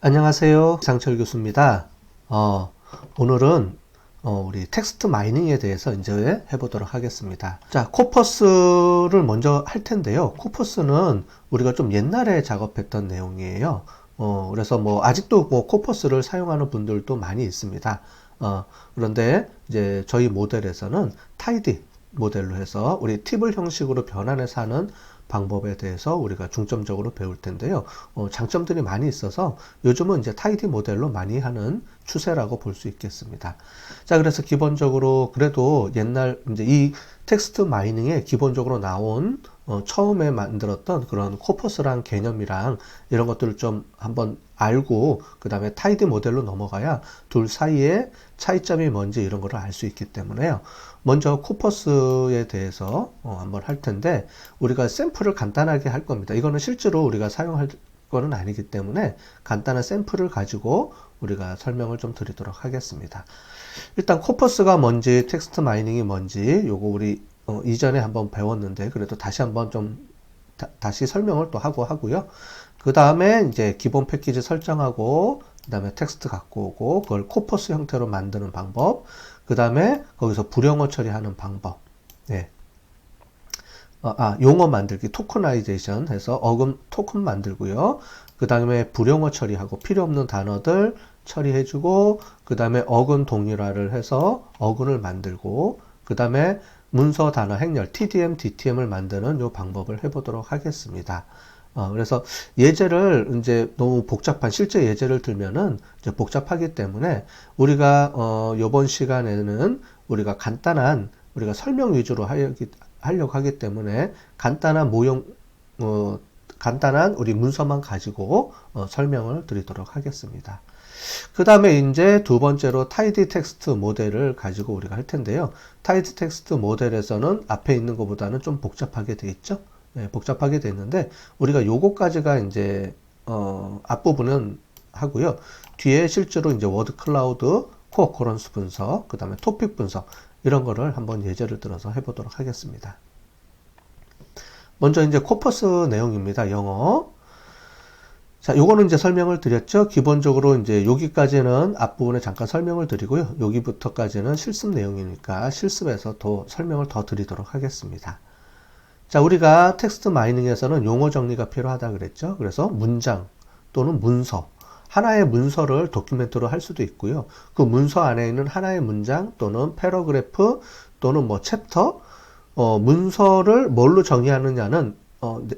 안녕하세요. 장철 교수입니다. 오늘은 우리 텍스트 마이닝에 대해서 이제 해보도록 하겠습니다. 자, 코퍼스를 먼저 할 텐데요. 코퍼스는 우리가 좀 옛날에 작업했던 내용이에요. 그래서 아직도 코퍼스를 사용하는 분들도 많이 있습니다. 그런데 이제 저희 모델에서는 타이디 모델로 해서 우리 팁을 형식으로 변환해서 하는 방법에 대해서 우리가 중점적으로 배울 텐데요. 장점들이 많이 있어서 요즘은 이제 타이디 모델로 많이 하는 추세라고 볼 수 있겠습니다. 자, 그래서 기본적으로 그래도 옛날 이제 이 텍스트 마이닝에 기본적으로 나온 처음에 만들었던 그런 코퍼스란 개념이랑 이런 것들을 좀 한번 알고 그 다음에 타이디 모델로 넘어가야 둘 사이에 차이점이 뭔지 이런 거를 알 수 있기 때문에요. 먼저 코퍼스에 대해서 한번 할 텐데 우리가 샘플을 간단하게 할 겁니다. 이거는 실제로 우리가 사용할 거는 아니기 때문에 간단한 샘플을 가지고 우리가 설명을 좀 드리도록 하겠습니다. 일단 코퍼스가 뭔지 텍스트 마이닝이 뭔지 요거 우리 이전에 한번 배웠는데 그래도 다시 한번 좀 다시 설명을 또 하고요. 그 다음에 이제 기본 패키지 설정하고 그 다음에 텍스트 갖고 오고 그걸 코퍼스 형태로 만드는 방법, 그 다음에 거기서 불용어 처리하는 방법. 네. 용어 만들기, 토커나이제이션 해서 어금 토큰 만들고요. 그 다음에 불용어 처리하고 필요 없는 단어들 처리해주고, 그 다음에 어근 동일화를 해서 어근을 만들고, 그 다음에 문서 단어 행렬, TDM, DTM을 만드는 요 방법을 해보도록 하겠습니다. 그래서 예제를 이제 너무 복잡한 실제 예제를 들면은 이제 복잡하기 때문에 우리가 요번 시간에는 우리가 간단한 우리가 설명 위주로 하려고 하기 때문에 간단한 간단한 우리 문서만 가지고 설명을 드리도록 하겠습니다. 그 다음에 이제 두 번째로 타이디 텍스트 모델을 가지고 우리가 할 텐데요. 타이디 텍스트 모델에서는 앞에 있는 것보다는 좀 복잡하게 되어 있죠. 네, 복잡하게 되어 있는데 우리가 요거까지가 이제 앞부분은 하고요. 뒤에 실제로 이제 워드 클라우드, 코어커런스 분석, 그 다음에 토픽 분석 이런 거를 한번 예제를 들어서 해보도록 하겠습니다. 먼저 이제 코퍼스 내용입니다. 영어. 자, 요거는 이제 설명을 드렸죠. 기본적으로 이제 여기까지는 앞부분에 잠깐 설명을 드리고요. 여기부터까지는 실습 내용이니까 실습에서 더 설명을 더 드리도록 하겠습니다. 자, 우리가 텍스트 마이닝에서는 용어 정리가 필요하다 그랬죠. 그래서 문장 또는 문서, 하나의 문서를 도큐멘트로 할 수도 있고요. 그 문서 안에 있는 하나의 문장 또는 패러그래프 또는 챕터, 문서를 뭘로 정의하느냐는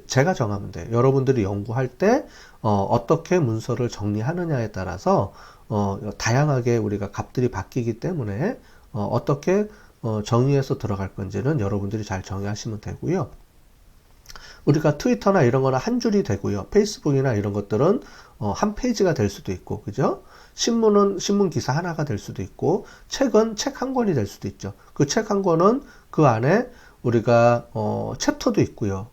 제가 정하면 돼요. 여러분들이 연구할 때 어떻게 문서를 정리하느냐에 따라서 다양하게 우리가 값들이 바뀌기 때문에 어떻게 정의해서 들어갈 건지는 여러분들이 잘 정의하시면 되고요. 우리가 트위터나 이런 거는 한 줄이 되고요. 페이스북이나 이런 것들은 한 페이지가 될 수도 있고, 그죠? 신문은 신문 기사 하나가 될 수도 있고, 책은 책 한 권이 될 수도 있죠. 그 책 한 권은 그 안에 우리가 챕터도 있고요.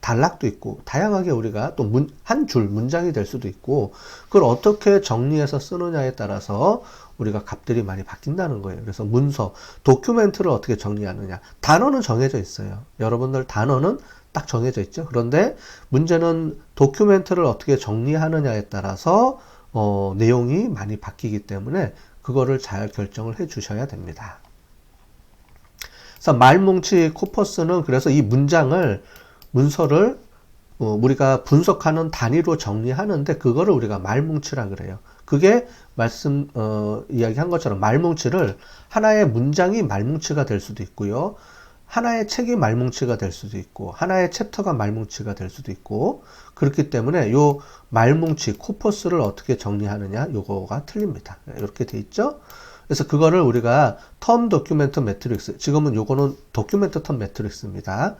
단락도 있고 다양하게 우리가 또 한 줄 문장이 될 수도 있고 그걸 어떻게 정리해서 쓰느냐에 따라서 우리가 값들이 많이 바뀐다는 거예요. 그래서 문서, 도큐멘트를 어떻게 정리하느냐. 단어는 정해져 있어요. 여러분들 단어는 딱 정해져 있죠. 그런데 문제는 도큐멘트를 어떻게 정리하느냐에 따라서 내용이 많이 바뀌기 때문에 그거를 잘 결정을 해 주셔야 됩니다. 그래서 말뭉치 코퍼스는 그래서 이 문서를 우리가 분석하는 단위로 정리하는데 그거를 우리가 말뭉치라 그래요. 그게 이야기한 것처럼 말뭉치를 하나의 문장이 말뭉치가 될 수도 있고요. 하나의 책이 말뭉치가 될 수도 있고 하나의 챕터가 말뭉치가 될 수도 있고 그렇기 때문에 요 말뭉치 코퍼스를 어떻게 정리하느냐 요거가 틀립니다. 이렇게 돼 있죠. 그래서 그거를 우리가 텀 도큐멘트 매트릭스, 지금은 요거는 도큐멘트 텀 매트릭스입니다.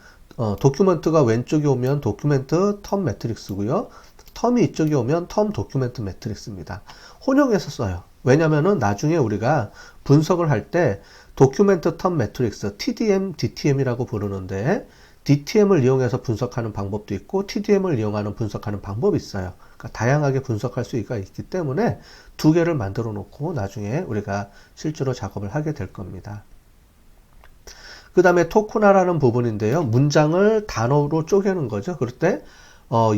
도큐멘트가 왼쪽에 오면 도큐멘트 텀 매트릭스고요. 텀이 이쪽에 오면 텀 도큐멘트 매트릭스입니다. 혼용해서 써요. 왜냐면은 나중에 우리가 분석을 할 때 도큐멘트 텀 매트릭스, TDM, DTM이라고 부르는데 DTM을 이용해서 분석하는 방법도 있고 TDM을 이용하는 분석하는 방법이 있어요. 그러니까 다양하게 분석할 수가 있기 때문에 두 개를 만들어 놓고 나중에 우리가 실제로 작업을 하게 될 겁니다. 그 다음에 토크나라는 부분인데요. 문장을 단어로 쪼개는 거죠. 그럴 때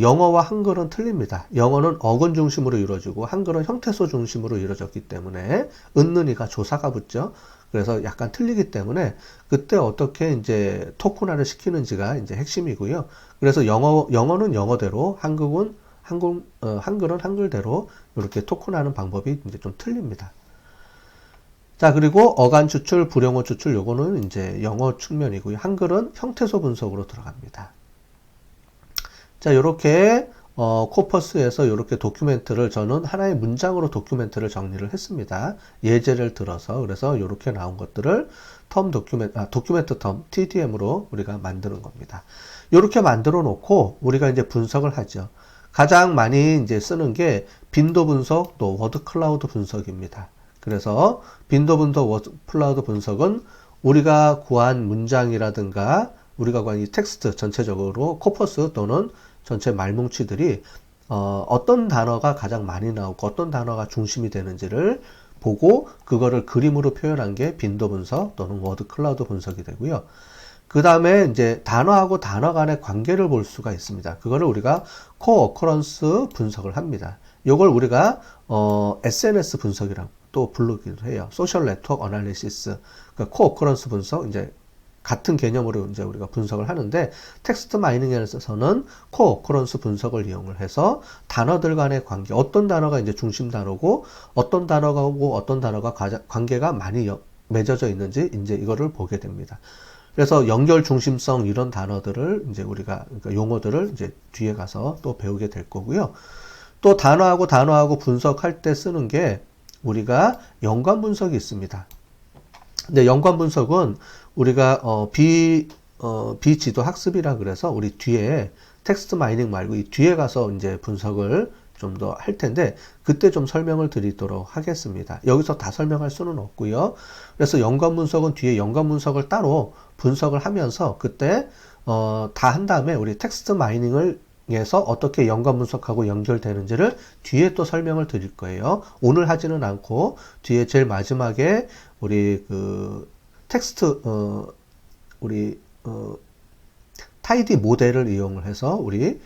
영어와 한글은 틀립니다. 영어는 어근 중심으로 이루어지고 한글은 형태소 중심으로 이루어졌기 때문에 은는이가 조사가 붙죠. 그래서 약간 틀리기 때문에 그때 어떻게 이제 토큰화를 시키는지가 이제 핵심이고요. 그래서 영어는 영어대로 한글은 한글대로 이렇게 토큰하는 방법이 이제 좀 틀립니다. 자, 그리고 어간 추출, 불용어 추출 요거는 이제 영어 측면이고요. 한글은 형태소 분석으로 들어갑니다. 자, 요렇게 코퍼스에서 요렇게 도큐멘트를 저는 하나의 문장으로 도큐멘트를 정리를 했습니다. 예제를 들어서 그래서 요렇게 나온 것들을 도큐멘트 텀 TDM으로 우리가 만드는 겁니다. 요렇게 만들어 놓고 우리가 이제 분석을 하죠. 가장 많이 이제 쓰는 게 빈도 분석, 또 워드 클라우드 분석입니다. 그래서 빈도 분석, 워드 클라우드 분석은 우리가 구한 문장이라든가 우리가 구한 이 텍스트 전체적으로 코퍼스 또는 전체 말뭉치들이 어떤 단어가 가장 많이 나오고 어떤 단어가 중심이 되는지를 보고 그거를 그림으로 표현한 게 빈도 분석 또는 워드 클라우드 분석이 되고요. 그 다음에 이제 단어하고 단어 간의 관계를 볼 수가 있습니다. 그거를 우리가 코어 어커런스 분석을 합니다. 이걸 우리가 SNS 분석이라고 또 부르기도 해요. 소셜 네트워크 어널리시스. 그러니까 코어 어커런스 분석 이제 같은 개념으로 이제 우리가 분석을 하는데 tek스트 마이닝에서는 코어 어커런스 분석을 이용을 해서 단어들 간의 관계, 어떤 단어가 이제 중심 단어고 어떤 단어가고 어떤 단어가 관계가 많이 맺어져 있는지 이제 이거를 보게 됩니다. 그래서 연결 중심성 이런 단어들을 이제 우리가 그러니까 용어들을 이제 뒤에 가서 또 배우게 될 거고요. 또 단어하고 분석할 때 쓰는 게 우리가 연관 분석이 있습니다. 근데 연관 분석은 우리가 비지도 학습이라 그래서 우리 뒤에 텍스트 마이닝 말고 이 뒤에 가서 이제 분석을 좀 더 할 텐데 그때 좀 설명을 드리도록 하겠습니다. 여기서 다 설명할 수는 없고요. 그래서 연관 분석은 뒤에 연관 분석을 따로 분석을 하면서 그때 다 한 다음에 우리 텍스트 마이닝을 에서 어떻게 연관 분석하고 연결되는지를 뒤에 또 설명을 드릴 거예요. 오늘 하지는 않고 뒤에 제일 마지막에 우리 그 텍스트 타이디 모델을 이용을 해서 우리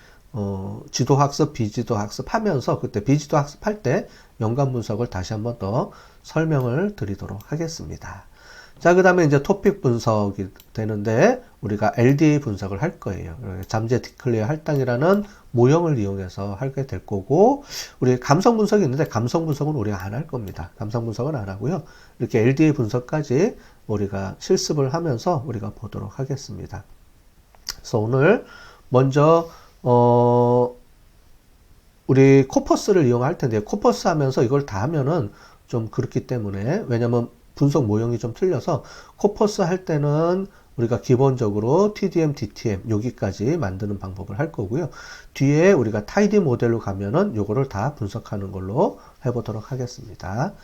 지도 학습, 비지도 학습 하면서 그때 비지도 학습할 때 연관 분석을 다시 한번 더 설명을 드리도록 하겠습니다. 자, 그 다음에 이제 토픽 분석이 되는데 우리가 LDA 분석을 할 거예요. 잠재 디클리어 할당이라는 모형을 이용해서 하게 될 거고, 우리 감성 분석이 있는데 감성 분석은 우리가 안 할 겁니다. 감성 분석은 안 하고요. 이렇게 LDA 분석까지 우리가 실습을 하면서 우리가 보도록 하겠습니다. 그래서 오늘 먼저 우리 코퍼스를 이용할 텐데 코퍼스 하면서 이걸 다 하면은 좀 그렇기 때문에 왜냐면 분석 모형이 좀 틀려서 코퍼스 할 때는 우리가 기본적으로 TDM, DTM 여기까지 만드는 방법을 할 거고요. 뒤에 우리가 타이디 모델로 가면은 요거를 다 분석하는 걸로 해보도록 하겠습니다.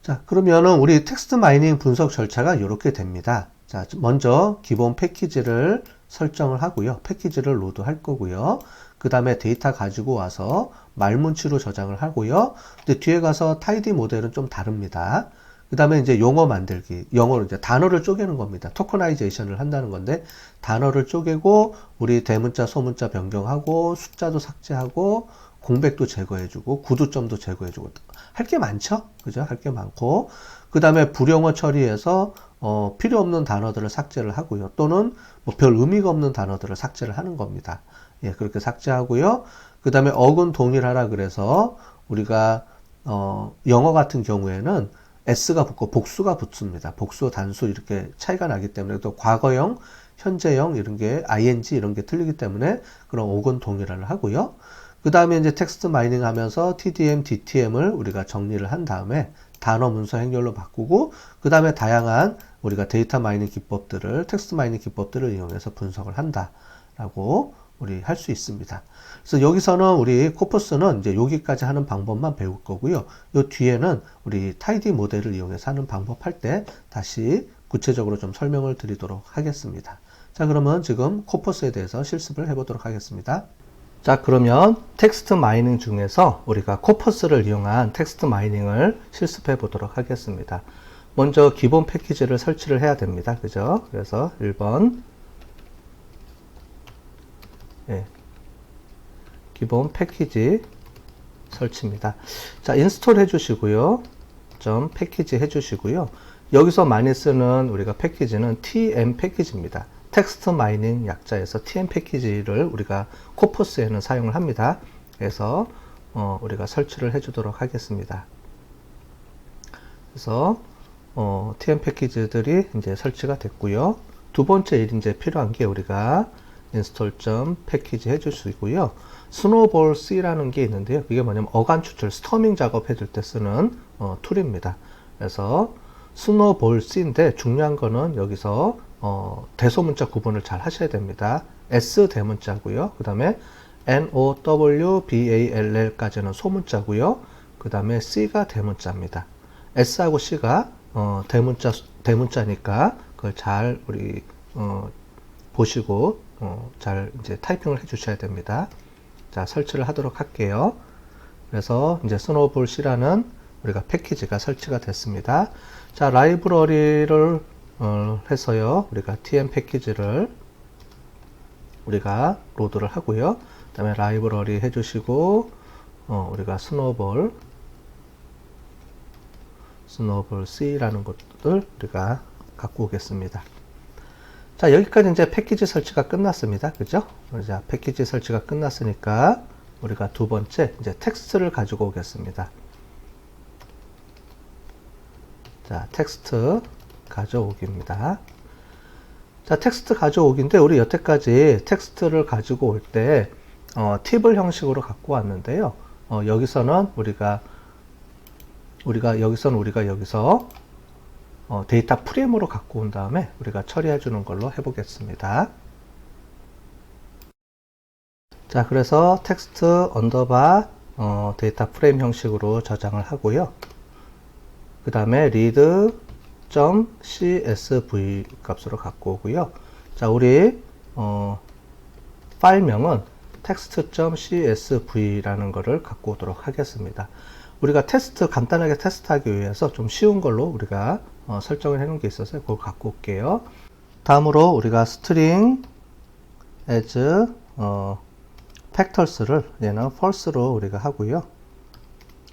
자, 그러면은 우리 텍스트 마이닝 분석 절차가 이렇게 됩니다. 자, 먼저 기본 패키지를 설정을 하고요. 패키지를 로드할 거고요. 그 다음에 데이터 가지고 와서 말문치로 저장을 하고요. 근데 뒤에 가서 타이디 모델은 좀 다릅니다. 그 다음에 이제 용어 만들기, 영어로 이제 단어를 쪼개는 겁니다. 토커나이제이션을 한다는 건데, 단어를 쪼개고, 우리 대문자, 소문자 변경하고, 숫자도 삭제하고, 공백도 제거해주고, 구두점도 제거해주고, 할 게 많죠? 그죠? 할 게 많고, 그 다음에 불용어 처리해서, 필요 없는 단어들을 삭제를 하고요. 또는 뭐 별 의미가 없는 단어들을 삭제를 하는 겁니다. 예, 그렇게 삭제하고요. 그 다음에 어근 동일하라 그래서, 우리가, 영어 같은 경우에는 S가 붙고 복수가 붙습니다. 복수, 단수 이렇게 차이가 나기 때문에 또 과거형, 현재형 이런 게 ing 이런 게 틀리기 때문에 그런 어근 동일화를 하고요. 그 다음에 이제 텍스트 마이닝 하면서 TDM, DTM을 우리가 정리를 한 다음에 단어 문서 행렬로 바꾸고 그 다음에 다양한 우리가 데이터 마이닝 기법들을 텍스트 마이닝 기법들을 이용해서 분석을 한다라고 우리 할 수 있습니다. 그래서 여기서는 우리 코퍼스는 이제 여기까지 하는 방법만 배울 거고요. 요 뒤에는 우리 타이디 모델을 이용해서 하는 방법 할 때 다시 구체적으로 좀 설명을 드리도록 하겠습니다. 자, 그러면 지금 코퍼스에 대해서 실습을 해보도록 하겠습니다. 자, 그러면 텍스트 마이닝 중에서 우리가 코퍼스를 이용한 텍스트 마이닝을 실습해 보도록 하겠습니다. 먼저 기본 패키지를 설치를 해야 됩니다. 그죠? 그래서 1번 예. 기본 패키지 설치입니다. 자, 인스톨 해주시고요. 점 패키지 해주시고요. 여기서 많이 쓰는 우리가 패키지는 TM 패키지입니다. 텍스트 마이닝 약자에서 TM 패키지를 우리가 코퍼스에는 사용을 합니다. 그래서 우리가 설치를 해주도록 하겠습니다. 그래서 TM 패키지들이 이제 설치가 됐고요. 두 번째 일 이제 필요한 게 우리가 인스톨 점 패키지 해주시고요. 스노우볼 C라는 게 있는데요. 이게 뭐냐면 어간 추출, 스터밍 작업 해줄 때 쓰는 툴입니다. 그래서 스노우볼 C인데 중요한 거는 여기서 대소문자 구분을 잘 하셔야 됩니다. S 대문자고요. 그 다음에 NOWBALL까지는 소문자고요. 그 다음에 C가 대문자입니다. S하고 C가 대문자니까 그걸 잘 우리 보시고 잘 이제 타이핑을 해 주셔야 됩니다. 자, 설치를 하도록 할게요. 그래서 이제 스노우볼 C라는 우리가 패키지가 설치가 됐습니다. 자, 라이브러리를 해서요. 우리가 TM 패키지를 우리가 로드를 하고요. 그 다음에 라이브러리 해주시고 우리가 스노우볼 C라는 것들 우리가 갖고 오겠습니다. 자, 여기까지 이제 패키지 설치가 끝났습니다. 그죠? 자, 패키지 설치가 끝났으니까 우리가 두 번째 이제 텍스트를 가지고 오겠습니다. 자, 텍스트 가져오기입니다. 자, 텍스트 가져오기인데 우리 여태까지 텍스트를 가지고 올 때 팁을 형식으로 갖고 왔는데요. 여기서는 우리가 여기서 데이터 프레임으로 갖고 온 다음에 우리가 처리해 주는 걸로 해보겠습니다. 자, 그래서 텍스트 언더바 데이터 프레임 형식으로 저장을 하고요. 그 다음에 read.csv 값으로 갖고 오고요. 자, 우리 파일명은 text.csv라는 거를 갖고 오도록 하겠습니다. 우리가 간단하게 테스트하기 위해서 좀 쉬운 걸로 우리가 설정을 해 놓은 게 있어서 그걸 갖고 올게요. 다음으로 우리가 string as factors를 얘는 false로 우리가 하고요.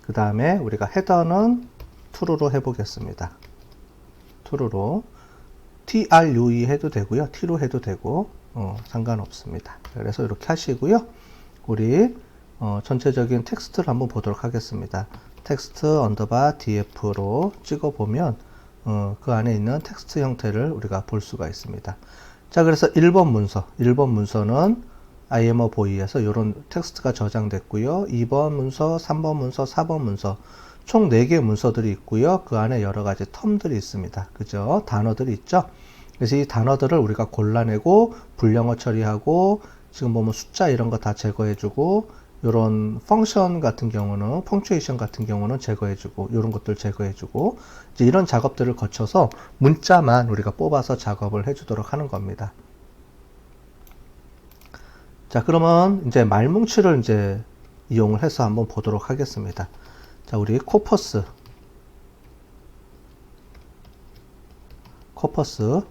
그 다음에 우리가 헤더는 true로 해보겠습니다. true로 true 해도 되고요. t로 해도 되고 상관없습니다. 그래서 이렇게 하시고요. 우리 전체적인 텍스트를 한번 보도록 하겠습니다. 텍스트 언더바 df로 찍어보면 그 안에 있는 텍스트 형태를 우리가 볼 수가 있습니다. 자, 그래서 1번 문서는 I am a boy에서 이런 텍스트가 저장됐고요. 2번 문서, 3번 문서, 4번 문서 총 4개 문서들이 있고요. 그 안에 여러 가지 텀들이 있습니다. 그죠? 단어들이 있죠? 그래서 이 단어들을 우리가 골라내고 불영어 처리하고 지금 보면 숫자 이런 거 다 제거해주고 이런 펑션 같은 경우는 펑츄에이션 같은 경우는 제거해주고 이런 것들 제거해주고 이제 이런 작업들을 거쳐서 문자만 우리가 뽑아서 작업을 해주도록 하는 겁니다. 자, 그러면 이제 말뭉치를 이제 이용을 해서 한번 보도록 하겠습니다. 자, 우리 코퍼스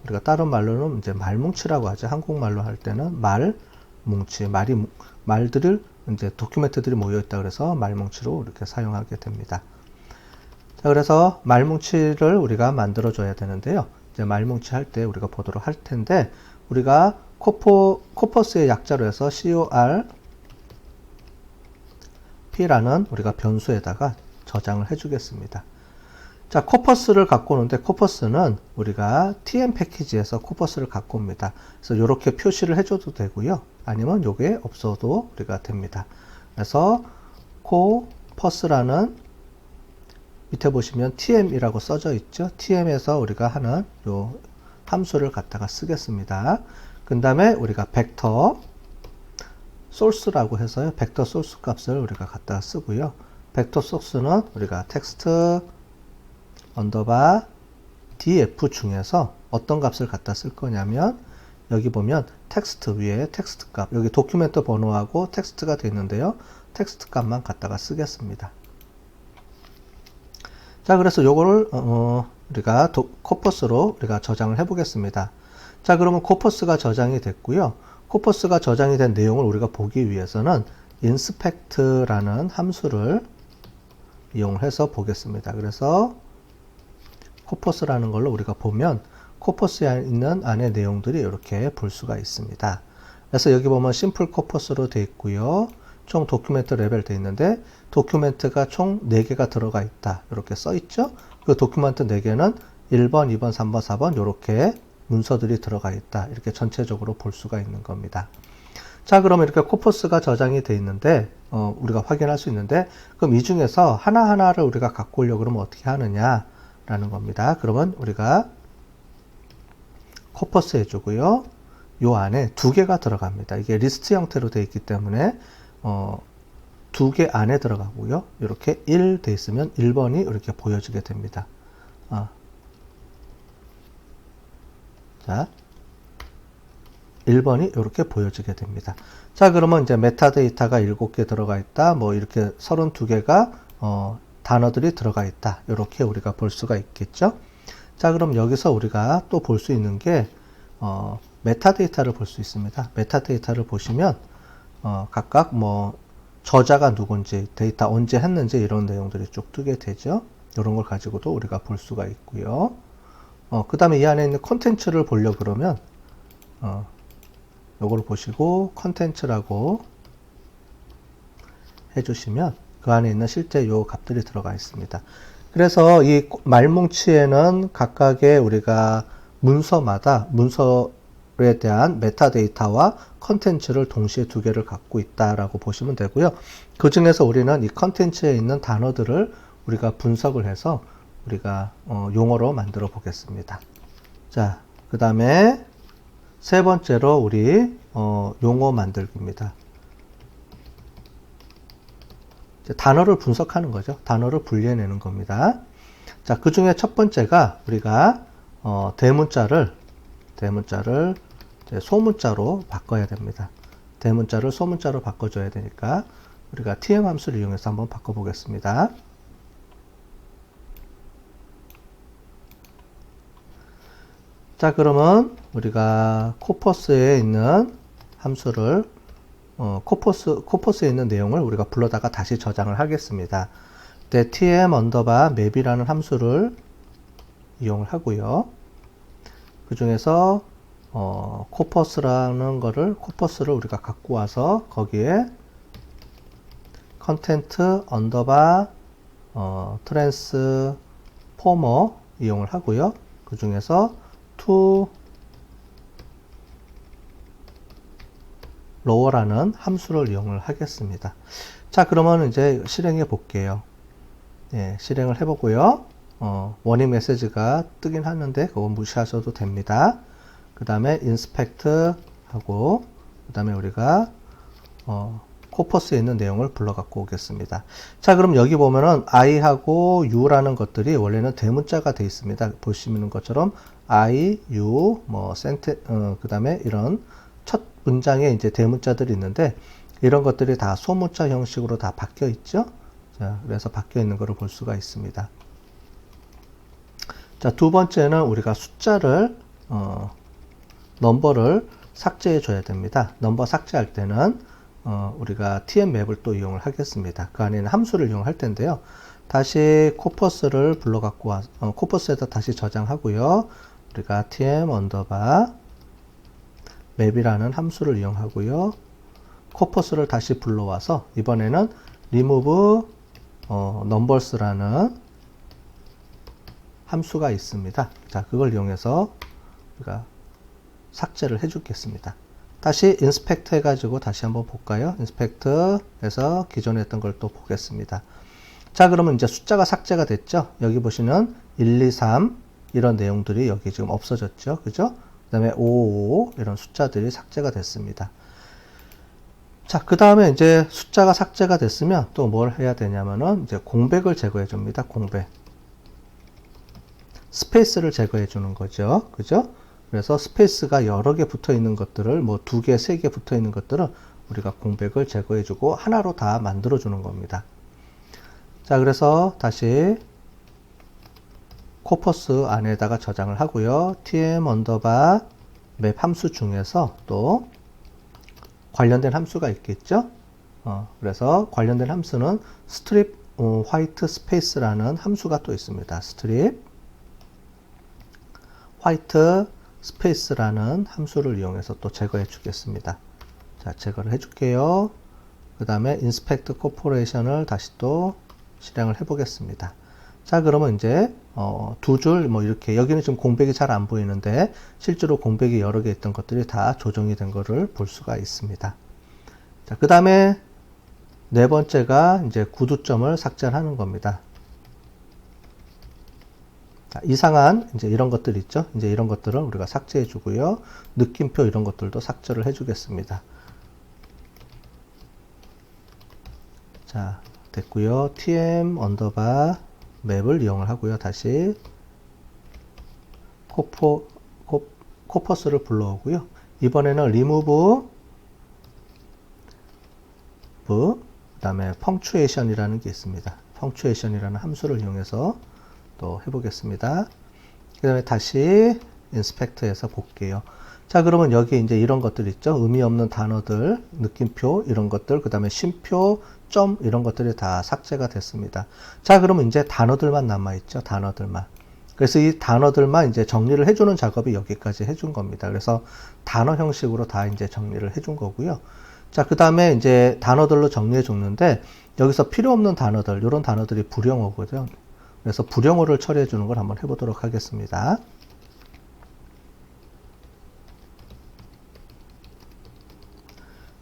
우리가 다른 말로는 이제 말뭉치라고 하죠. 한국말로 할 때는 말뭉치, 말들을 이제 도큐멘트들이 모여 있다 그래서 말뭉치로 이렇게 사용하게 됩니다. 자, 그래서 말뭉치를 우리가 만들어 줘야 되는데요. 이제 말뭉치 할 때 우리가 보도록 할 텐데 우리가 코퍼스의 약자로 해서 corp라는 우리가 변수에다가 저장을 해 주겠습니다. 자, 코퍼스를 갖고 오는데 코퍼스는 우리가 TM 패키지에서 코퍼스를 갖고 옵니다. 그래서 이렇게 표시를 해줘도 되고요. 아니면 요게 없어도 우리가 됩니다. 그래서 코퍼스라는 밑에 보시면 TM이라고 써져 있죠. TM에서 우리가 하는 요 함수를 갖다가 쓰겠습니다. 그 다음에 우리가 벡터 소스라고 해서요. 벡터 소스 값을 우리가 갖다가 쓰고요. 벡터 소스는 우리가 텍스트 언더바 df 중에서 어떤 값을 갖다 쓸 거냐면 여기 보면 텍스트 위에 텍스트 값, 여기 도큐멘트 번호하고 텍스트가 되어 있는데요. 텍스트 값만 갖다가 쓰겠습니다. 자, 그래서 요거를 우리가 코퍼스로 우리가 저장을 해 보겠습니다. 자, 그러면 코퍼스가 저장이 됐고요. 코퍼스가 저장이 된 내용을 우리가 보기 위해서는 inspect라는 함수를 이용해서 보겠습니다. 그래서 코퍼스라는 걸로 우리가 보면 코퍼스에 있는 안에 내용들이 이렇게 볼 수가 있습니다. 그래서 여기 보면 심플 코퍼스로 되어 있고요. 총 도큐멘트 레벨 되어 있는데 도큐멘트가 총 4개가 들어가 있다. 이렇게 써 있죠. 그 도큐멘트 4개는 1번, 2번, 3번, 4번 이렇게 문서들이 들어가 있다. 이렇게 전체적으로 볼 수가 있는 겁니다. 자, 그러면 이렇게 코퍼스가 저장이 되어 있는데 우리가 확인할 수 있는데 그럼 이 중에서 하나하나를 우리가 갖고 오려고 그러면 어떻게 하느냐라는 겁니다. 그러면 우리가 코퍼스 해주고요. 요 안에 2개가 들어갑니다. 이게 리스트 형태로 되어 있기 때문에 2개 안에 들어가고요. 이렇게 1 돼 있으면 1번이 이렇게 보여지게 됩니다. 자, 1번이 이렇게 보여지게 됩니다. 자, 그러면 이제 메타데이터가 7개 들어가 있다. 뭐 이렇게 32개가 단어들이 들어가 있다. 이렇게 우리가 볼 수가 있겠죠. 자, 그럼 여기서 우리가 또 볼 수 있는 게 메타데이터를 볼 수 있습니다. 메타데이터를 보시면 각각 뭐 저자가 누군지, 데이터 언제 했는지 이런 내용들이 쭉 뜨게 되죠. 이런 걸 가지고도 우리가 볼 수가 있고요. 그 다음에 이 안에 있는 콘텐츠를 보려고 그러면 요걸 보시고 컨텐츠라고 해주시면 그 안에 있는 실제 요 값들이 들어가 있습니다. 그래서 이 말뭉치에는 각각의 우리가 문서마다 문서에 대한 메타데이터와 컨텐츠를 동시에 2개를 갖고 있다라고 보시면 되고요. 그 중에서 우리는 이 컨텐츠에 있는 단어들을 우리가 분석을 해서 우리가 용어로 만들어 보겠습니다. 자, 그 다음에 세 번째로 우리 용어 만들기입니다. 단어를 분석하는 거죠. 단어를 분리해내는 겁니다. 자, 그 중에 첫 번째가 우리가 대문자를 이제 소문자로 바꿔야 됩니다. 대문자를 소문자로 바꿔줘야 되니까 우리가 tm 함수를 이용해서 한번 바꿔보겠습니다. 자, 그러면 우리가 코퍼스에 있는 함수를 코퍼스에 있는 내용을 우리가 불러다가 다시 저장을 하겠습니다. 그때 tm 언더바 맵이라는 함수를 이용을 하고요. 그 중에서 코퍼스를 우리가 갖고 와서 거기에 컨텐트 언더바 트랜스포머 이용을 하고요. 그 중에서 to lower라는 함수를 이용을 하겠습니다. 자, 그러면 이제 실행해 볼게요. 예, 실행을 해보고요. 워닝 메시지가 뜨긴 하는데 그건 무시하셔도 됩니다. 그 다음에 inspect 하고 그 다음에 우리가 코퍼스에 있는 내용을 불러 갖고 오겠습니다. 자, 그럼 여기 보면은 i하고 u라는 것들이 원래는 대문자가 되어 있습니다. 보시는 것처럼 i, u, 뭐 그 다음에 이런 첫 문장에 이제 대문자들이 있는데 이런 것들이 다 소문자 형식으로 다 바뀌어 있죠. 자, 그래서 바뀌어 있는 것을 볼 수가 있습니다. 자, 두 번째는 우리가 숫자를 넘버를 삭제해 줘야 됩니다. 넘버 삭제할 때는 우리가 tm맵을 또 이용을 하겠습니다. 그 안에는 함수를 이용할 텐데요. 다시 코퍼스를 불러 갖고 와 코퍼스에다 다시 저장하고요. 우리가 tm 언더바 맵이라는 함수를 이용하고요. 코퍼스를 다시 불러와서 이번에는 remove numbers라는 함수가 있습니다. 자, 그걸 이용해서 우리가 삭제를 해 주겠습니다. 다시 inspect 해가지고 다시 한번 볼까요? inspect 해서 기존에 했던 걸 또 보겠습니다. 자, 그러면 이제 숫자가 삭제가 됐죠? 여기 보시는 1, 2, 3 이런 내용들이 여기 지금 없어졌죠? 그죠? 그 다음에 5, 5 이런 숫자들이 삭제가 됐습니다. 자, 그 다음에 이제 숫자가 삭제가 됐으면 또 뭘 해야 되냐면은 이제 공백을 제거해 줍니다. 공백. 스페이스를 제거해 주는 거죠. 그죠? 그래서 스페이스가 여러 개 붙어 있는 것들을 뭐 2개, 3개 붙어 있는 것들은 우리가 공백을 제거해 주고 하나로 다 만들어 주는 겁니다. 자, 그래서 다시 코퍼스 안에다가 저장을 하고요. tm 언더바 맵 함수 중에서 또 관련된 함수가 있겠죠. 그래서 관련된 함수는 strip white space라는 함수가 또 있습니다. strip white space라는 함수를 이용해서 또 제거해 주겠습니다. 자, 제거를 해 줄게요. 그 다음에 inspect corporation을 다시 또 실행을 해 보겠습니다. 자, 그러면 이제 두 줄 뭐 이렇게 여기는 지금 공백이 잘 안 보이는데 실제로 공백이 여러 개 있던 것들이 다 조정이 된 거를 볼 수가 있습니다. 자, 그 다음에 네 번째가 이제 구두점을 삭제하는 겁니다. 자, 이상한 이제 이런 것들 있죠. 이제 이런 것들은 우리가 삭제해 주고요. 느낌표 이런 것들도 삭제를 해 주겠습니다. 자, 됐고요. tm 언더바 맵을 이용을 하고요. 다시 코퍼스를 불러오고요. 이번에는 remove 그 다음에 punctuation이라는 게 있습니다. punctuation이라는 함수를 이용해서 또 해보겠습니다. 그 다음에 다시 inspect에서 볼게요. 자, 그러면 여기 이제 이런 것들 있죠. 의미 없는 단어들, 느낌표 이런 것들, 그 다음에 쉼표, 점 이런 것들이 다 삭제가 됐습니다. 자, 그러면 이제 단어들만 남아있죠. 단어들만. 그래서 이 단어들만 이제 정리를 해주는 작업이 여기까지 해준 겁니다. 그래서 단어 형식으로 다 이제 정리를 해준 거고요. 자, 그 다음에 이제 단어들로 정리해 줬는데 여기서 필요 없는 단어들, 이런 단어들이 불용어거든요. 그래서 불용어를 처리해 주는 걸 한번 해보도록 하겠습니다.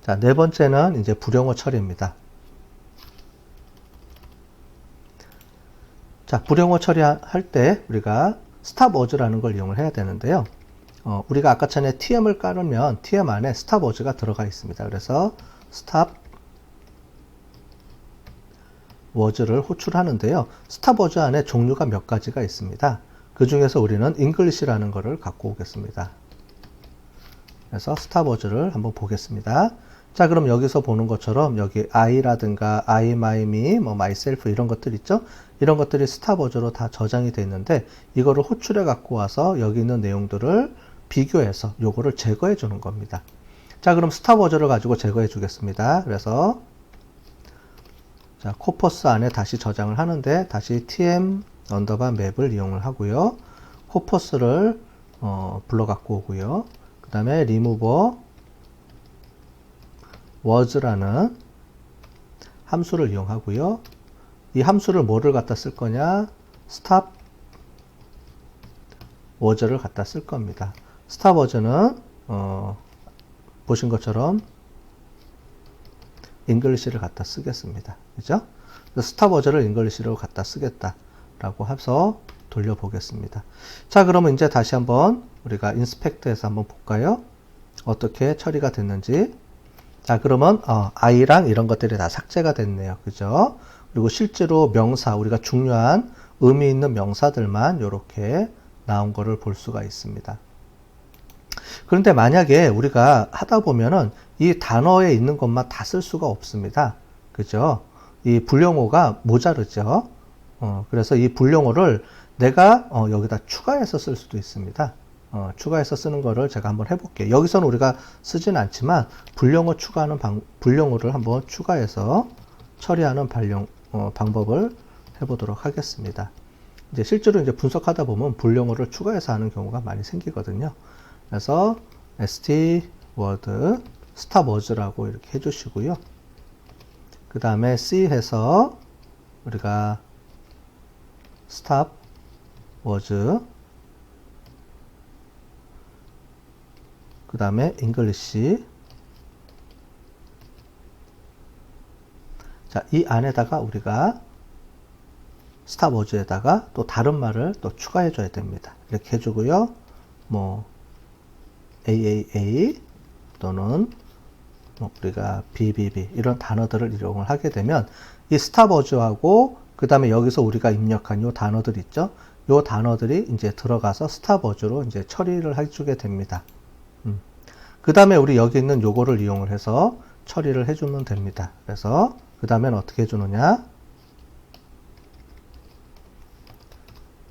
자, 네 번째는 이제 불용어 처리입니다. 자, 불용어 처리할 때 우리가 stop words라는 걸 이용을 해야 되는데요. 우리가 아까 전에 tm을 깔으면 tm 안에 stop words가 들어가 있습니다. 그래서 stop words를 호출하는데요. stop words 안에 종류가 몇 가지가 있습니다. 그 중에서 우리는 English라는 거를 갖고 오겠습니다. 그래서 stop words를 한번 보겠습니다. 자, 그럼 여기서 보는 것처럼 여기 I라든가 I, my, me, 뭐 myself 이런 것들 있죠? 이런 것들이 stop words로 다 저장이 되어 있는데 이거를 호출해 갖고 와서 여기 있는 내용들을 비교해서 요거를 제거해 주는 겁니다. 자, 그럼 stop words를 가지고 제거해 주겠습니다. 그래서 자, 코퍼스 안에 다시 저장을 하는데 다시 tm 언더바 맵을 이용을 하고요. 코퍼스를 불러 갖고 오고요. 그 다음에 remover words라는 함수를 이용하고요. 이 함수를 뭐를 갖다 쓸 거냐? stop words를 갖다 쓸 겁니다. stop words는 보신 것처럼 English를 갖다 쓰겠습니다. 그죠? stop words를 English로 갖다 쓰겠다라고 해서 돌려보겠습니다. 자, 그러면 이제 다시 한번 우리가 inspect에서 한번 볼까요? 어떻게 처리가 됐는지. 자, 그러면 I랑 이런 것들이 다 삭제가 됐네요. 그죠? 그리고 실제로 명사, 우리가 중요한 의미 있는 명사들만 이렇게 나온 거를 볼 수가 있습니다. 그런데 만약에 우리가 하다 보면은 이 단어에 있는 것만 다 쓸 수가 없습니다. 그죠? 이 불용어가 모자르죠? 그래서 이 불용어를 내가 여기다 추가해서 쓸 수도 있습니다. 추가해서 쓰는 거를 제가 한번 해볼게요. 여기서는 우리가 쓰진 않지만 불용어 추가하는 불용어를 한번 추가해서 처리하는 방법을 해보도록 하겠습니다. 이제 실제로 이제 분석하다 보면 불용어를 추가해서 하는 경우가 많이 생기거든요. 그래서 st word stop words라고 이렇게 해주시고요. 그 다음에 c 해서 우리가 stop words 그 다음에 English. 자, 이 안에다가 우리가 stop words에다가 또 다른 말을 또 추가해 줘야 됩니다. 이렇게 해주고요. 뭐 AAA 또는 우리가 BBB 이런 단어들을 이용을 하게 되면 이 stop words하고 그 다음에 여기서 우리가 입력한 요 단어들 있죠. 요 단어들이 이제 들어가서 stop words로 이제 처리를 해주게 됩니다. 그 다음에 우리 여기 있는 요거를 이용을 해서 처리를 해주면 됩니다. 그래서 그 다음엔 어떻게 해주느냐?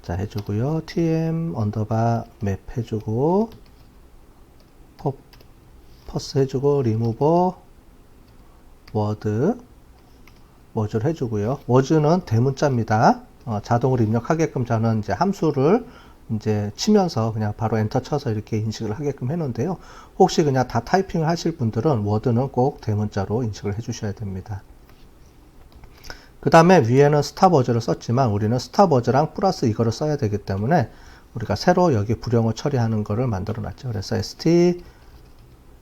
자, 해주고요. tm 언더바 맵 해주고 퍼스 해주고 리무버 워드, 워즈를 해주고요. 워즈는 대문자입니다. 자동으로 입력하게끔 저는 이제 함수를 이제 치면서 그냥 바로 엔터 쳐서 이렇게 인식을 하게끔 해놓은데요. 혹시 그냥 다 타이핑을 하실 분들은 워드는 꼭 대문자로 인식을 해주셔야 됩니다. 그 다음에 위에는 스탑워즈를 썼지만 우리는 스탑워즈랑 플러스 이거를 써야 되기 때문에 우리가 새로 여기 불영어 처리하는 거를 만들어 놨죠. 그래서 st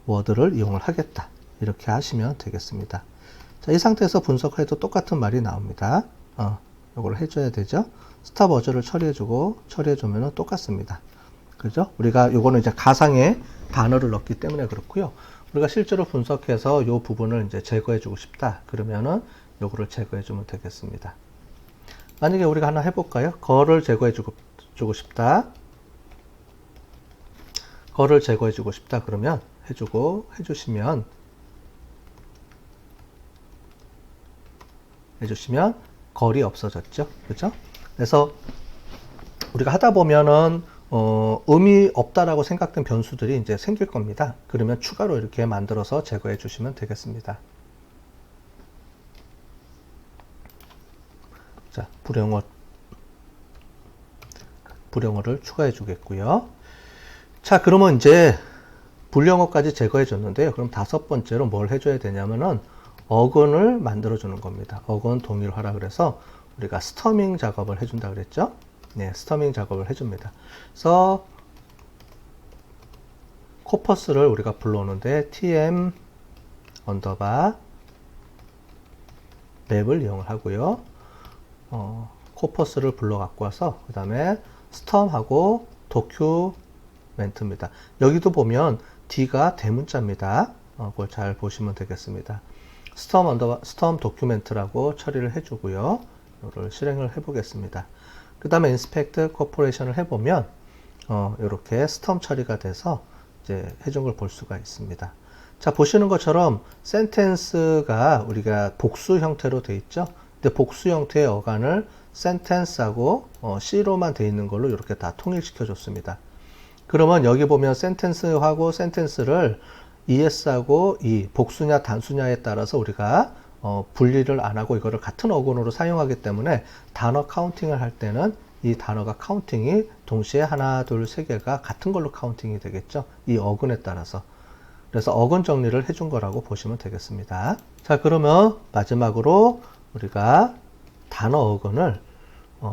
워드를 이용을 하겠다. 이렇게 하시면 되겠습니다. 자, 이 상태에서 분석해도 똑같은 말이 나옵니다. 요걸 해줘야 되죠. 스탑워즈를 처리해주면 똑같습니다. 그죠? 우리가 요거는 이제 가상의 단어를 넣기 때문에 그렇고요. 우리가 실제로 분석해서 요 부분을 이제 제거해주고 싶다. 그러면은 요거를 제거해주면 되겠습니다. 만약에 우리가 하나 해볼까요? 거를 제거해주고 싶다. 거를 제거해주고 싶다. 그러면 해주시면 걸이 없어졌죠. 그죠? 그래서 우리가 하다 보면은 의미 없다라고 생각된 변수들이 이제 생길 겁니다. 그러면 추가로 이렇게 만들어서 제거해 주시면 되겠습니다. 자, 불영어를 추가해 주겠고요. 자, 그러면 이제 불영어까지 제거해 줬는데요. 그럼 다섯 번째로 뭘 해줘야 되냐면은 어근을 만들어 주는 겁니다. 어근 동일화라 그래서 우리가 스터밍 작업을 해준다 그랬죠. 네, 스터밍 작업을 해줍니다. 그래서 코퍼스를 우리가 불러오는데 tm 언더바 맵을 이용을 하고요. 코퍼스를 불러 갖고 와서 그 다음에 스톰하고 도큐멘트입니다. 여기도 보면 D가 대문자입니다. 그걸 잘 보시면 되겠습니다. 스톰 도큐멘트라고 처리를 해주고요. 이거를 실행을 해보겠습니다. 그 다음에 인스펙트 코퍼레이션을 해보면 이렇게 스톰 처리가 돼서 이제 해준 걸 볼 수가 있습니다. 자, 보시는 것처럼 센텐스가 우리가 복수 형태로 돼 있죠. 근데 복수 형태의 어간을 센텐스하고 C로만 돼 있는 걸로 이렇게 다 통일시켜 줬습니다. 그러면 여기 보면 센텐스하고 센텐스를 ES하고 E, 복수냐 단수냐에 따라서 우리가 분리를 안 하고 이거를 같은 어근으로 사용하기 때문에 단어 카운팅을 할 때는 이 단어가 카운팅이 동시에 하나, 둘, 세 개가 같은 걸로 카운팅이 되겠죠. 이 어근에 따라서. 그래서 어근 정리를 해준 거라고 보시면 되겠습니다. 자, 그러면 마지막으로 우리가 단어 어근을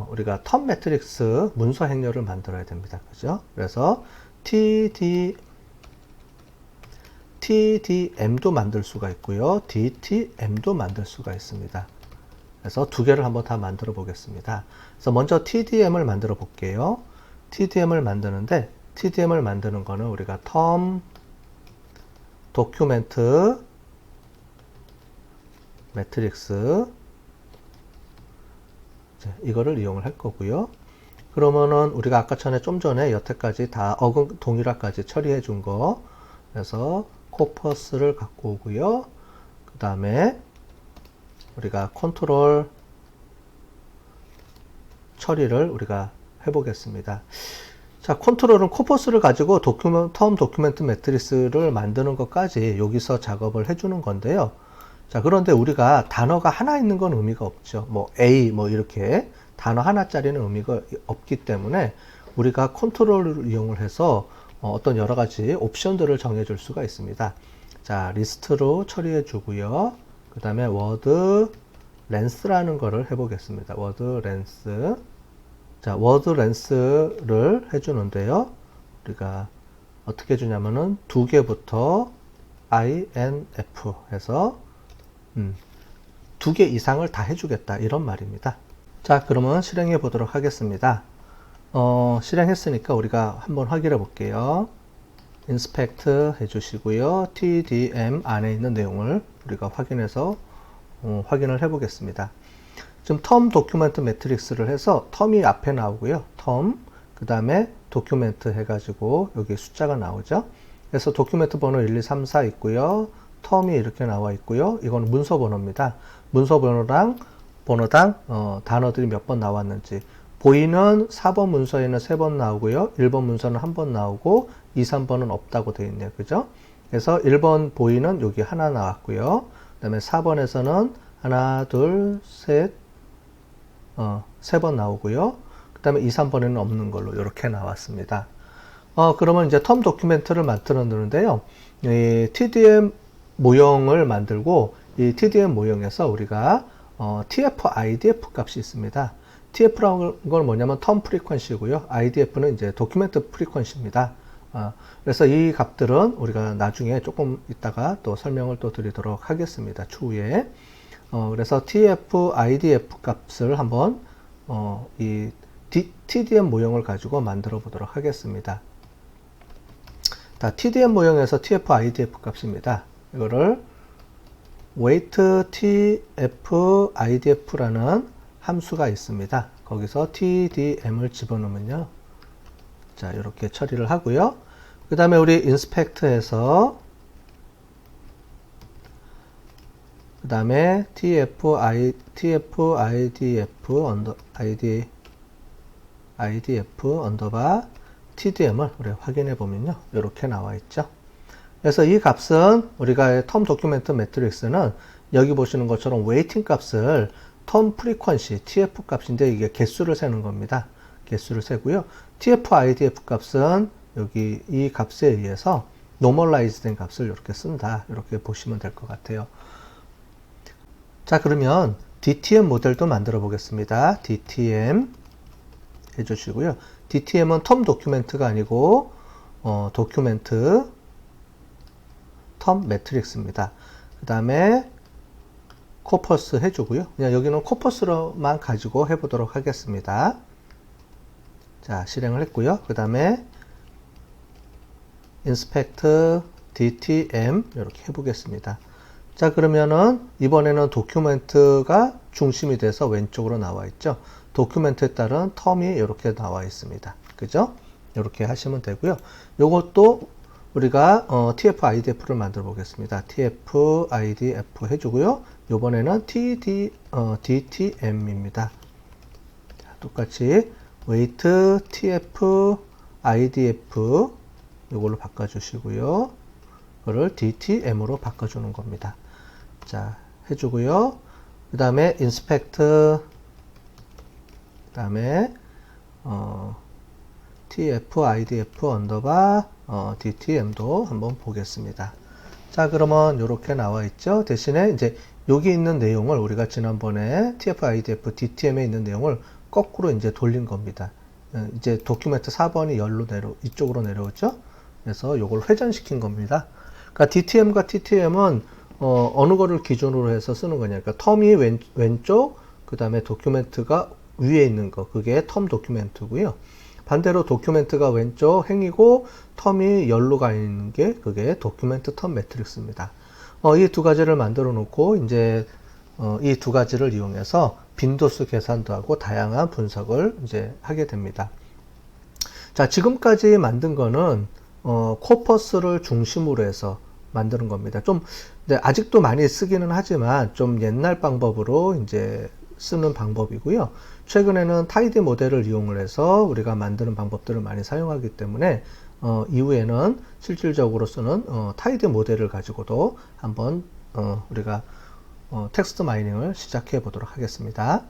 우리가 텀 매트릭스 문서 행렬을 만들어야 됩니다. 그죠? 그래서 TDM도 만들 수가 있고요. DTM도 만들 수가 있습니다. 그래서 두 개를 한번 다 만들어 보겠습니다. 그래서 먼저 TDM을 만들어 볼게요. TDM을 만드는데 TDM을 만드는 거는 우리가 텀 도큐멘트 매트릭스 이거를 이용을 할 거고요. 그러면은 우리가 아까 좀 전에 여태까지 다 어근 동일화까지 처리해 준 거, 그래서 코퍼스를 갖고 오고요. 그 다음에 우리가 컨트롤 처리를 우리가 해보겠습니다. 자, 컨트롤은 코퍼스를 가지고 텀 도큐멘트 매트리스를 만드는 것까지 여기서 작업을 해주는 건데요. 자, 그런데 우리가 단어가 하나 있는 건 의미가 없죠. 뭐 A 뭐 이렇게 단어 하나짜리는 의미가 없기 때문에 우리가 컨트롤을 이용을 해서 어떤 여러 가지 옵션들을 정해 줄 수가 있습니다. 자, 리스트로 처리해 주고요. 그 다음에 워드 렌스라는 거를 해보겠습니다. 워드 렌스. 자, 워드 렌스를 해주는데요. 우리가 어떻게 해주냐면은 두 개부터 INF 해서 두 개 이상을 다 해주겠다 이런 말입니다. 자, 그러면 실행해 보도록 하겠습니다. 실행했으니까 우리가 한번 확인해 볼게요. 인스펙트 해주시고요. TDM 안에 있는 내용을 우리가 확인해서 확인을 해 보겠습니다. 지금 텀 도큐멘트 매트릭스를 해서 텀이 앞에 나오고요. 텀, 그 다음에 도큐멘트 해가지고 여기 숫자가 나오죠. 그래서 도큐멘트 번호 1, 2, 3, 4 있고요. 텀이 이렇게 나와 있고요. 이건 문서 번호입니다. 문서 번호당 단어들이 몇 번 나왔는지 보이는 4번 문서에는 3번 나오고요. 1번 문서는 1번 나오고 2, 3번은 없다고 되어 있네요. 그죠? 그래서 1번 보이는 여기 하나 나왔고요. 그 다음에 4번에서는 하나, 둘, 셋, 세 번 나오고요. 그 다음에 2, 3번에는 없는 걸로 이렇게 나왔습니다. 그러면 이제 텀 도큐멘트를 만들어 놓는데요. 이 TDM 모형을 만들고 이 TDM 모형에서 우리가 TF IDF 값이 있습니다. TF라는 건 뭐냐면 텀 프리퀀시고요. IDF는 이제 도큐멘트 프리퀀시입니다. 그래서 이 값들은 우리가 나중에 조금 이따가 또 설명을 또 드리도록 하겠습니다. 추후에. 그래서 TF IDF 값을 한번 이 TDM 모형을 가지고 만들어 보도록 하겠습니다. 자, TDM 모형에서 TF IDF 값입니다. 이거를 wait TF IDF라는 함수가 있습니다. 거기서 TDM을 집어넣으면요. 자, 이렇게 처리를 하고요. 그 다음에 우리 인스펙트에서 그 다음에 TF IDF 언더바 TDM을 우리 확인해 보면요. 이렇게 나와 있죠. 그래서 이 값은 우리가 텀 도큐멘트 매트릭스는 여기 보시는 것처럼 웨이팅 값을 텀 프리퀀시 TF 값인데 이게 개수를 세는 겁니다. 개수를 세고요. TF IDF 값은 여기 이 값에 의해서 노멀라이즈 된 값을 이렇게 쓴다. 이렇게 보시면 될 것 같아요. 자, 그러면 DTM 모델도 만들어 보겠습니다. DTM 해주시고요. DTM은 텀 도큐멘트가 아니고 도큐멘트 텀 매트릭스입니다. 그 다음에 코퍼스 해주고요. 그냥 여기는 코퍼스로만 가지고 해보도록 하겠습니다. 자, 실행을 했고요. 그 다음에 inspect DTM 이렇게 해보겠습니다. 자, 그러면은 이번에는 도큐멘트가 중심이 돼서 왼쪽으로 나와 있죠. 도큐멘트에 따른 텀이 이렇게 나와 있습니다. 그죠? 이렇게 하시면 되고요. 요것도 우리가 TF IDF를 만들어 보겠습니다. TF IDF 해주고요. 요번에는 DTM입니다. 자, 똑같이 wait TF IDF 요걸로 바꿔주시고요. 이거를 DTM으로 바꿔주는 겁니다. 자, 해주고요. 그 다음에 inspect 그 다음에 TF IDF 언더바 DTM도 한번 보겠습니다. 자, 그러면 이렇게 나와 있죠. 대신에 이제 여기 있는 내용을 우리가 지난번에 TF IDF DTM에 있는 내용을 거꾸로 이제 돌린 겁니다. 이제 도큐멘트 4번이 열로 이쪽으로 내려오죠. 그래서 이걸 회전시킨 겁니다. 그러니까 DTM과 TTM은 어느 거를 기준으로 해서 쓰는 거냐. 그러니까 텀이 왼쪽, 그 다음에 도큐멘트가 위에 있는 거, 그게 텀 도큐멘트고요. 반대로 도큐멘트가 왼쪽 행이고 텀이 열로 가 있는 게 그게 도큐멘트 텀 매트릭스입니다. 이 두 가지를 만들어 놓고 이제 이 두 가지를 이용해서 빈도수 계산도 하고 다양한 분석을 이제 하게 됩니다. 자, 지금까지 만든 거는 코퍼스를 중심으로 해서 만드는 겁니다. 좀 아직도 많이 쓰기는 하지만 좀 옛날 방법으로 이제 쓰는 방법이고요. 최근에는 타이드 모델을 이용을 해서 우리가 만드는 방법들을 많이 사용하기 때문에 이후에는 실질적으로 쓰는 타이드 모델을 가지고도 한번 우리가 텍스트 마이닝을 시작해 보도록 하겠습니다.